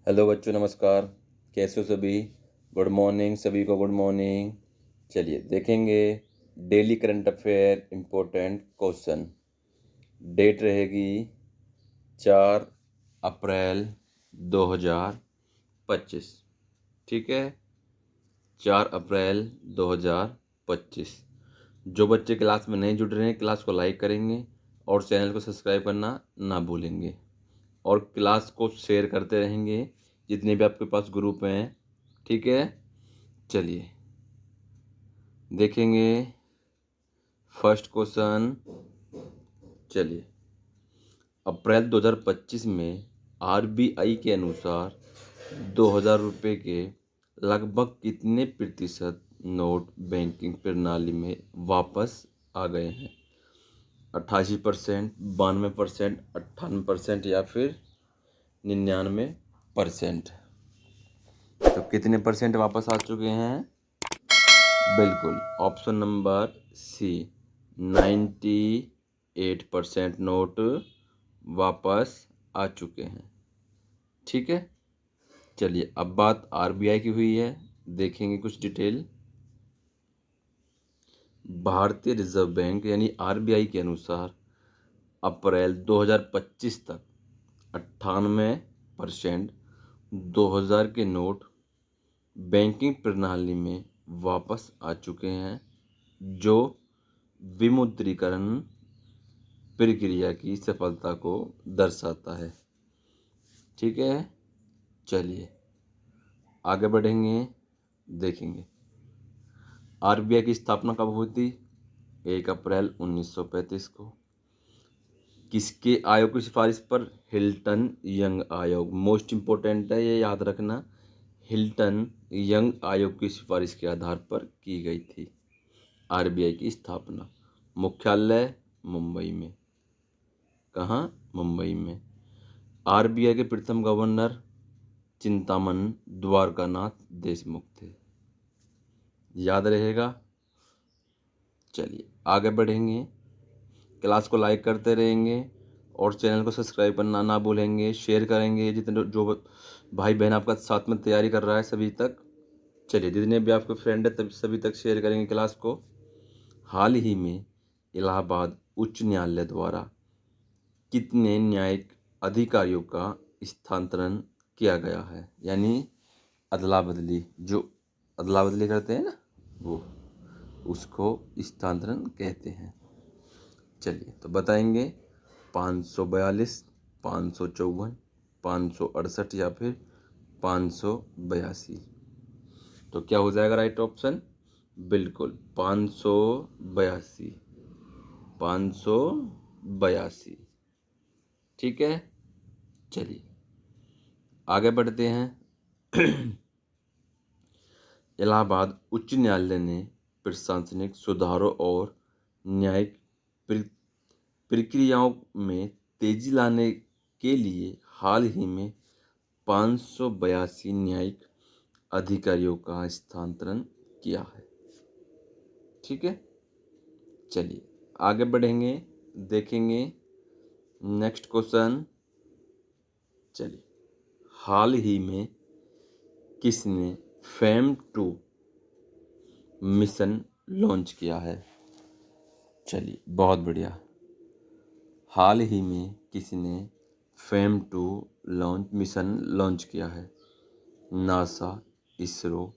Hello बच्चों, नमस्कार। कैसे हो सभी? गुड मॉर्निंग, सभी को गुड मॉर्निंग। चलिए देखेंगे daily current affair important question. Date रहेगी 4 अप्रैल 2025। ठीक है, 4 अप्रैल 2025। जो बच्चे क्लास में नहीं जुड़ रहे हैं, क्लास को लाइक करेंगे और चैनल को सब्सक्राइब करना ना भूलेंगे और क्लास को शेयर करते रहेंगे जितने भी आपके पास ग्रुप हैं। ठीक है, चलिए देखेंगे फर्स्ट क्वेश्चन। चलिए, अप्रैल 2025 में आरबीआई के अनुसार 2000 रुपये के लगभग कितने प्रतिशत नोट बैंकिंग प्रणाली में वापस आ गए हैं? 88%, 92%, 98% या फिर 99%? तो कितने परसेंट वापस आ चुके हैं? बिल्कुल, ऑप्शन नंबर सी, 98% नोट वापस आ चुके हैं। ठीक है, चलिए अब बात आरबीआई की हुई है, देखेंगे कुछ डिटेल। भारतीय रिजर्व बैंक यानी आरबीआई के अनुसार अप्रैल 2025 तक 98% 2000 के नोट बैंकिंग प्रणाली में वापस आ चुके हैं, जो विमुद्रीकरण प्रक्रिया की सफलता को दर्शाता है। ठीक है, चलिए आगे बढ़ेंगे, देखेंगे आरबीआई की स्थापना कब हुई थी? 1 अप्रैल 1935 को। किसके आयोग की सिफारिश पर? हिल्टन यंग आयोग। मोस्ट इम्पोर्टेंट है, ये याद रखना। हिल्टन यंग आयोग की सिफारिश के आधार पर की गई थी आरबीआई की स्थापना। मुख्यालय मुंबई में। कहाँ? मुंबई में। आरबीआई के प्रथम गवर्नर चिंतामन द्वारकानाथ देशमुख थे। याद रहेगा। चलिए आगे बढ़ेंगे, क्लास को लाइक करते रहेंगे और चैनल को सब्सक्राइब करना ना भूलेंगे, शेयर करेंगे जितने जो भाई बहन आपका साथ में तैयारी कर रहा है सभी तक। चलिए, जितने भी आपके फ्रेंड है तब सभी तक शेयर करेंगे क्लास को। हाल ही में इलाहाबाद उच्च न्यायालय द्वारा कितने न्यायिक अधिकारियों का स्थानांतरण किया गया है? यानी अदला बदली, जो अदला बदली करते हैं ना, वो उसको स्थानांतरण कहते हैं। चलिए तो बताएंगे 542, 554, 568 या फिर 582। तो क्या हो जाएगा राइट ऑप्शन? बिल्कुल 582, 582। ठीक है, चलिए आगे बढ़ते हैं। इलाहाबाद उच्च न्यायालय ने प्रशासनिक सुधारों और न्यायिक प्रक्रियाओं में तेजी लाने के लिए हाल ही में 582 न्यायिक अधिकारियों का स्थानांतरण किया है। ठीक है, चलिए आगे बढ़ेंगे, देखेंगे नेक्स्ट क्वेश्चन। चलिए, हाल ही में किसने FAME2 मिशन लॉन्च किया है? चलिए बहुत बढ़िया। हाल ही में किसने FAME2 मिशन लॉन्च किया है? नासा, इसरो,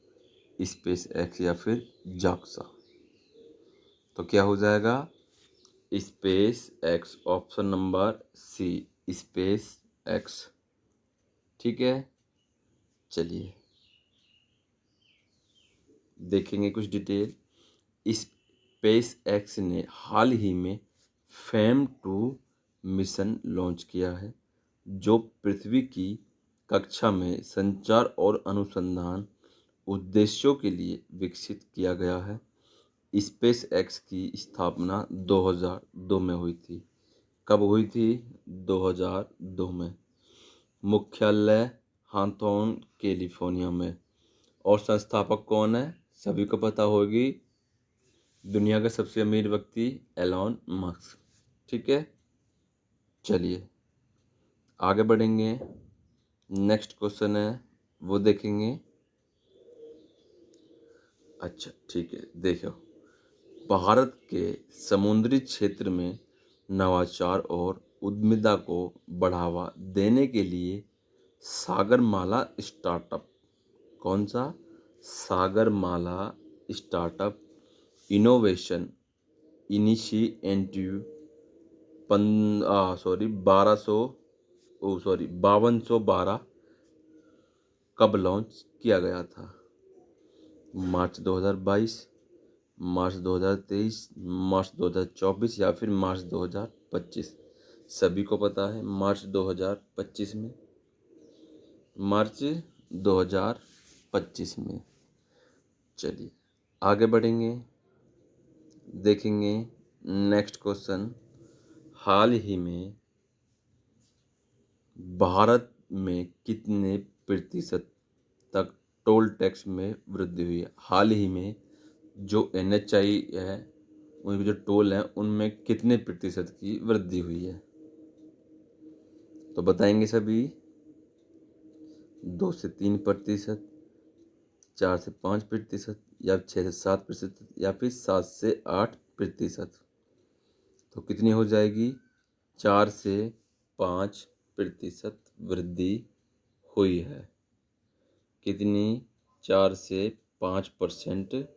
स्पेस एक्स या फिर जाक्सा? तो क्या हो जाएगा? SpaceX, option number C, SpaceX. ठीक है, चलिए देखेंगे कुछ डिटेल। स्पेस एक्स ने हाल ही में FAME2 मिशन लॉन्च किया है, जो पृथ्वी की कक्षा में संचार और अनुसंधान उद्देश्यों के लिए विकसित किया गया है। स्पेस एक्स की स्थापना 2002 में हुई थी। कब हुई थी? 2002 में। मुख्यालय हाथोन, कैलिफोर्निया में। और संस्थापक कौन है? सभी को पता होगी, दुनिया का सबसे अमीर व्यक्ति एलॉन मस्क। ठीक है, चलिए आगे बढ़ेंगे, नेक्स्ट क्वेश्चन है वो देखेंगे। अच्छा ठीक है, देखो, भारत के समुद्री क्षेत्र में नवाचार और उद्यमिता को बढ़ावा देने के लिए सागरमाला स्टार्टअप, कौन सा? सागरमाला स्टार्टअप इनोवेशन इनिशिएटिव 5212 कब लॉन्च किया गया था? मार्च 2022, मार्च 2023, मार्च 2024 या फिर मार्च 2025? सभी को पता है मार्च 2025 में, मार्च 2025 में। चलिए आगे बढ़ेंगे, देखेंगे नेक्स्ट क्वेश्चन। हाल ही में भारत में कितने प्रतिशत तक टोल टैक्स में वृद्धि हुई है? हाल ही में जो NHI है, उनके जो टोल हैं उनमें कितने प्रतिशत की वृद्धि हुई है? तो बताएंगे सभी। 2 से 3%, 4 से 5%, या 6 से 7%, या फिर 7 से 8%? तो कितनी हो जाएगी? 4 से 5% वृद्धि हुई है। कितनी? 4 से 5%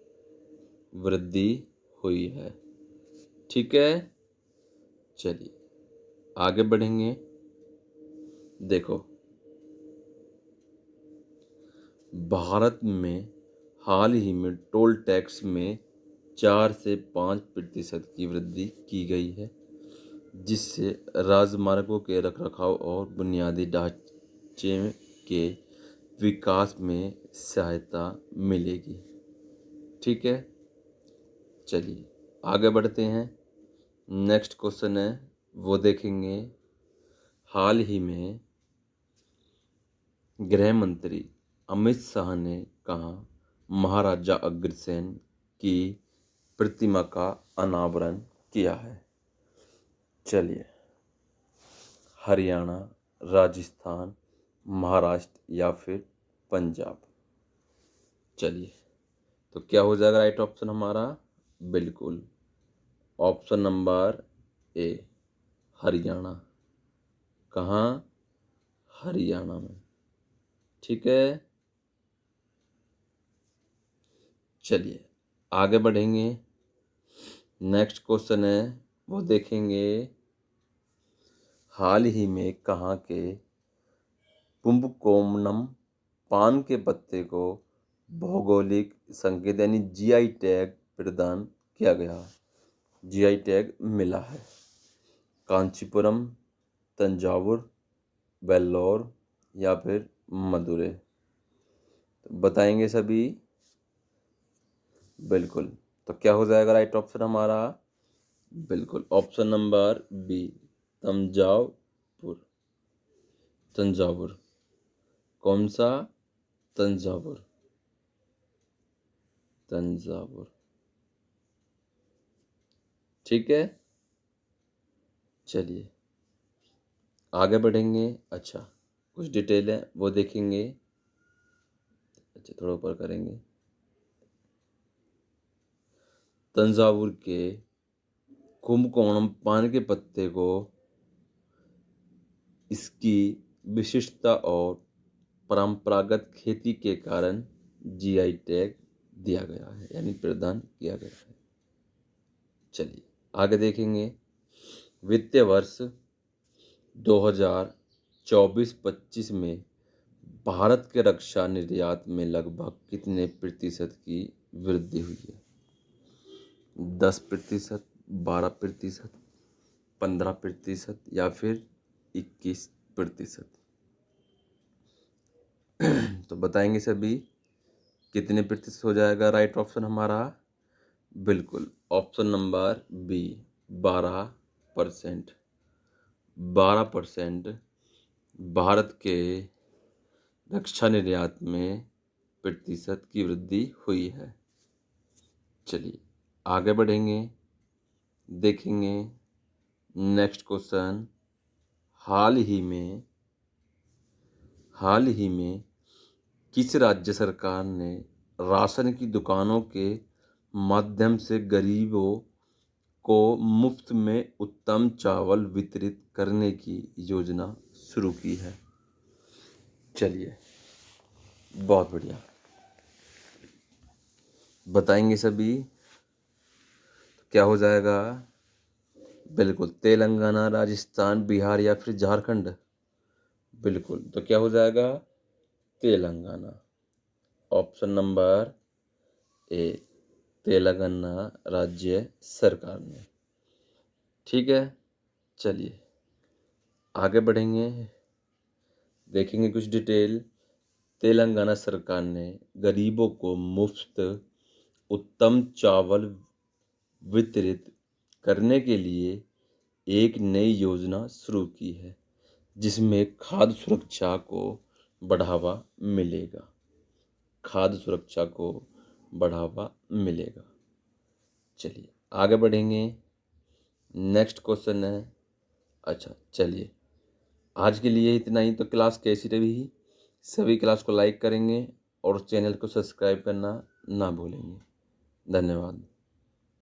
वृद्धि हुई है। ठीक है, चलिए आगे बढ़ेंगे। देखो, भारत में हाल ही में टोल टैक्स में 4 से 5% की वृद्धि की गई है, जिससे राजमार्गों के रखरखाव और बुनियादी ढांचे के विकास में सहायता मिलेगी। ठीक है, चलिए आगे बढ़ते हैं। नेक्स्ट क्वेश्चन है वो देखेंगे। हाल ही में गृह मंत्री अमित शाह ने कहा महाराजा अग्रसेन की प्रतिमा का अनावरण किया है? चलिए, हरियाणा, राजस्थान, महाराष्ट्र या फिर पंजाब? चलिए, तो क्या हो जाएगा राइट ऑप्शन हमारा? बिल्कुल, ऑप्शन नंबर ए, हरियाणा। कहाँ? हरियाणा में। ठीक है, चलिए आगे बढ़ेंगे। नेक्स्ट क्वेश्चन है वो देखेंगे। हाल ही में कहाँ के कुंभकोणम पान के पत्ते को भौगोलिक संकेत यानी GI टैग प्रदान किया गया? GI टैग मिला है? कांचीपुरम, तंजावुर, वेल्लोर या फिर मदुरै? तो बताएंगे सभी। बिल्कुल, तो क्या हो जाएगा राइट ऑप्शन हमारा? बिल्कुल, option number B, Thanjavur. Thanjavur, कौन सा? तंजावुर। तंजावुर, ठीक है, चलिए आगे बढ़ेंगे। अच्छा, कुछ डिटेल है वो देखेंगे। अच्छा, थोड़ा ऊपर करेंगे। तंजावुर के कुंभकोणम पान के पत्ते को इसकी विशिष्टता और परंपरागत खेती के कारण GI टैग दिया गया है, यानी प्रदान किया गया है। चलिए आगे देखेंगे। वित्तीय वर्ष 2024-25 में भारत के रक्षा निर्यात में लगभग कितने प्रतिशत की वृद्धि हुई है? 10%, 12%, 15% या फिर 21%? तो बताएंगे सभी कितने प्रतिशत हो जाएगा राइट ऑप्शन हमारा? बिल्कुल, ऑप्शन नंबर बी, 12%। 12% भारत के रक्षा निर्यात में प्रतिशत की वृद्धि हुई है। चलिए आगे बढ़ेंगे, देखेंगे नेक्स्ट क्वेश्चन। हाल ही में किस राज्य सरकार ने राशन की दुकानों के माध्यम से गरीबों को मुफ्त में उत्तम चावल वितरित करने की योजना शुरू की है? चलिए, बहुत बढ़िया। बताएंगे सभी? क्या हो जाएगा? बिल्कुल, तेलंगाना, राजस्थान, बिहार या फिर झारखंड? बिल्कुल, तो क्या हो जाएगा? Telangana. Option number A, Telangana राज्य सरकार ने। ठीक है, चलिए आगे बढ़ेंगे, देखेंगे कुछ डिटेल। तेलंगाना सरकार ने गरीबों को मुफ्त उत्तम चावल वितरित करने के लिए एक नई योजना शुरू की है, जिसमें खाद्य सुरक्षा को बढ़ावा मिलेगा। खाद्य सुरक्षा को बढ़ावा मिलेगा। चलिए आगे बढ़ेंगे। नेक्स्ट क्वेश्चन है, अच्छा चलिए, आज के लिए इतना ही। तो क्लास कैसी रही? सभी क्लास को लाइक करेंगे और चैनल को सब्सक्राइब करना ना भूलेंगे। धन्यवाद।